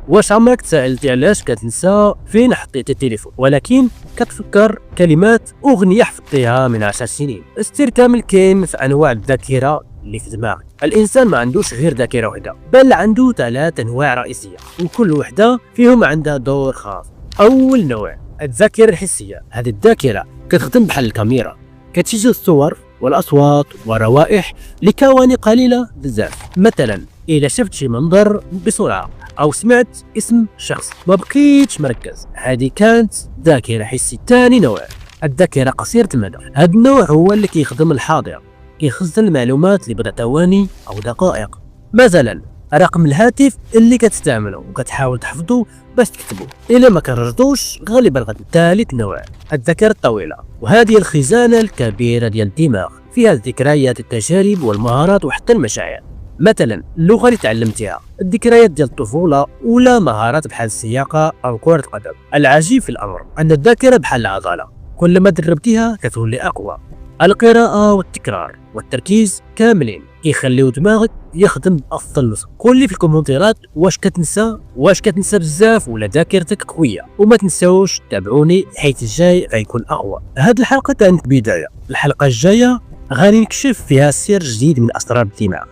واش عمرك تسألتي علاش كتنسى فين حطيت التليفون ولكن كتفكر كلمات أغنية حفظتيها من 10 سنين؟ السر كامل كاين في أنواع الذاكرة اللي في دماغك. الإنسان ما عندوش غير ذاكرة واحدة، بل عنده 3 أنواع رئيسية، وكل وحدة فيهم عندها دور خاص. أول نوع الذاكرة الحسية. هذه الذاكرة كتخدم بحال الكاميرا، كتسجل الصور والأصوات والروائح لثواني قليلة بزاف. مثلا إذا شفت شي منظر بسرعة أو سمعت اسم شخص ما بقيتش مركز، هذه كانت ذاكرة حسية. ثاني نوع الذاكرة قصيرة المدى. هذا النوع هو اللي كيخدم الحاضر، كيخزن المعلومات لبضع ثواني أو دقائق. مثلا رقم الهاتف اللي كتستعمله وكتحاول تحفظه باش تكتبه، إلا ما كررتوش غالبا غادي. ثالث نوع الذاكرة الطويلة، وهذه الخزانة الكبيرة ديال الدماغ، فيها الذكريات، التجارب والمهارات وحتى المشاعر. مثلا اللغة اللي تعلمتيها، الذكريات ديال الطفولة، ولا مهارات بحال السياقة أو كرة القدم. العجيب في الأمر أن الذاكرة بحال العضلة، كل ما دربتيها كتولي أقوى. القراءة والتكرار والتركيز كاملين كيخليو دماغك يخدم بأفضل نسخة. قول لي في الكومنتيرات واش كتنسى بزاف ولا ذاكرتك قوية. وما تنساوش تابعوني حيث الجاي غيكون أقوى. هاد الحلقة كانت بداية، الحلقة الجاية غادي نكشف فيها سر جديد من أسرار الدماغ.